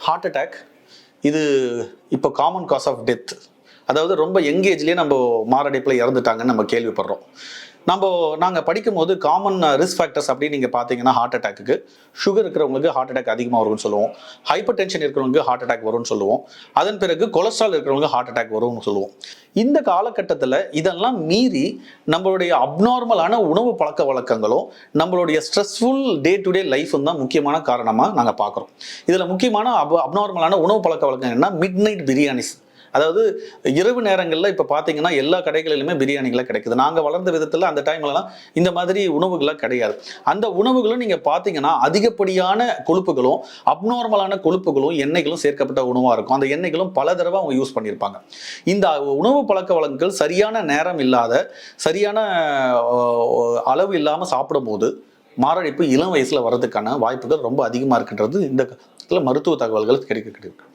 Heart attack இது இப்போ common cos of death. அதாவது ரொம்ப யங் ஏஜ்லேயே நம்ம மாரடைப்பில் இறந்துட்டாங்கன்னு நம்ம கேள்விப்படுறோம். நாங்கள் படிக்கும்போது காமன் ரிஸ்க் ஃபேக்டர்ஸ் அப்படின்னு நீங்கள் பார்த்தீங்கன்னா ஹார்ட் அட்டாக்கு சுகர் இருக்கிறவங்களுக்கு ஹார்ட் அட்டாக் அதிகமாக வரும்னு சொல்லுவோம். ஹைப்பர் டென்ஷன் இருக்கிறவங்களுக்கு ஹார்ட் அட்டாக் வரும்னு சொல்லுவோம். அதன் பிறகு கொலஸ்ட்ரால் இருக்கிறவங்க ஹார்ட் அட்டாக் வரும்னு சொல்லுவோம். இந்த காலகட்டத்தில் இதெல்லாம் மீறி நம்மளுடைய அப்நார்மலான உணவு பழக்க வழக்கங்களும் நம்மளுடைய ஸ்ட்ரெஸ்ஃபுல் டே டு டே லைஃப்பும் தான் முக்கியமான காரணமாக நாங்கள் பார்க்குறோம். இதில் முக்கியமான அப்நார்மலான உணவு பழக்க வழக்கம் என்ன, மிட் நைட் பிரியாணிஸ். அதாவது இரவு நேரங்களில் இப்போ பார்த்தீங்கன்னா எல்லா கடைகளிலுமே பிரியாணிகளாக கிடைக்குது. நாங்கள் வளர்ந்த விதத்தில் அந்த டைம்லலாம் இந்த மாதிரி உணவுகள்லாம் கிடையாது. அந்த உணவுகளும் நீங்கள் பார்த்தீங்கன்னா அதிகப்படியான கொழுப்புகளும் அப்நார்மலான கொழுப்புகளும் எண்ணெய்களும் சேர்க்கப்பட்ட உணவாக இருக்கும். அந்த எண்ணெய்களும் பல தடவை அவங்க யூஸ் பண்ணியிருப்பாங்க. இந்த உணவு பழக்க வழக்கங்கள் சரியான நேரம் இல்லாத, சரியான அளவு இல்லாமல் சாப்பிடும்போது மாரடைப்பு இளம் வயசில் வர்றதுக்கான வாய்ப்புகள் ரொம்ப அதிகமாக இருக்கின்றது இந்த மருத்துவ தகவல்கள் கிடைக்க கிடைக்கும்.